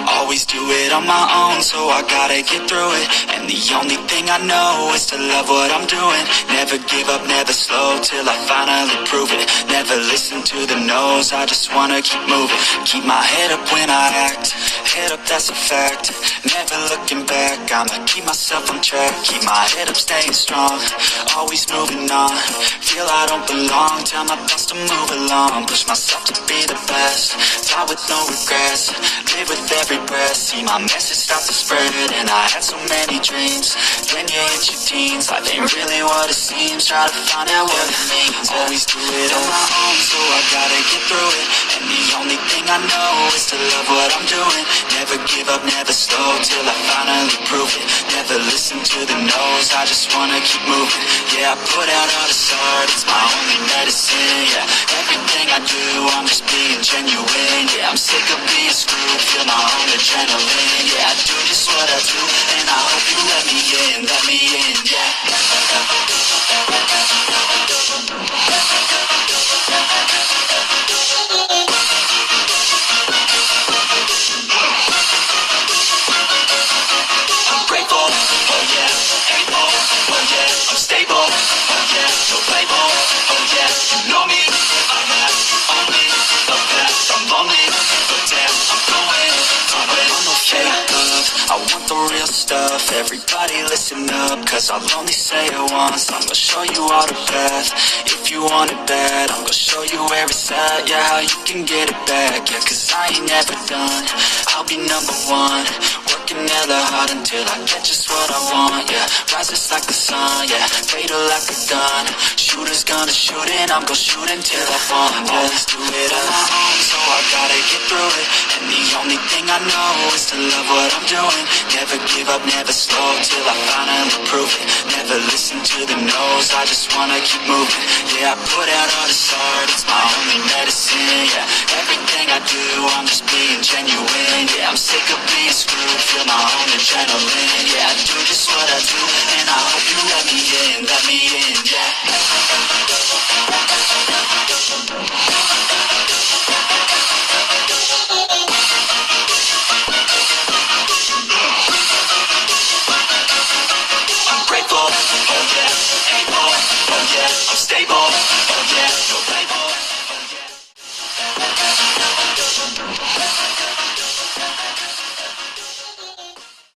Always do it on my own, so I gotta get through it. And the only thing I know is to love what I'm doing. Never give up, never slow, till I finally prove it. Never listen to the no's, I just wanna keep moving. Keep my head up when I act, head up, that's a fact. Never looking back, I'ma keep myself on track. Keep my head up, staying strong, always moving on. Feel I don't belong, tell my thoughts to move along. Push myself to be the best, die with no regrets. Live with every breath, see my message start to spread. And I had so many dreams, when you hit your teens, life ain't really what it seems. Try to find out what it means. Always do it on my own, so I gotta get through it. And the only thing I know is to love what I'm doing. Never give up, never slow, till I finally prove it. Never listen to the no's, I just wanna keep moving. Yeah, I put out all this art, it's my only medicine. Yeah, everything I do, I'm just being genuine. Yeah, I'm sick of being screwed, feel my own adrenaline. Yeah, I do just what I do, and I hope you let me in, yeah. I'm grateful, oh yeah, able, oh yeah, I'm stable, oh yeah, no label, oh yeah, you know me, I have only the best. I'm lonely, but damn, I'm going on no fake love, I want the real stuff. Everybody listen up, cause I'll only say it once. I'm gonna show you all the path, if you want it bad. I'm gonna show you where it's at, yeah, how you can get it back. Yeah, cause I ain't never done, I'll be number one. Working hella hard until I get just what I want, yeah. Rises like the sun, yeah, fatal like a gun. Shooters gonna shoot and I'm gonna shoot until I fall. Always do it on my own, so I gotta get through it. And the only thing I know is to love what I'm doing. Never give up, never slow, till I finally prove it. Never listen to the no's, I just wanna keep moving. Yeah, I put out all this art, it's my only medicine. Yeah, everything I do, I'm just being genuine. Yeah, I'm sick of being screwed, feel my own adrenaline.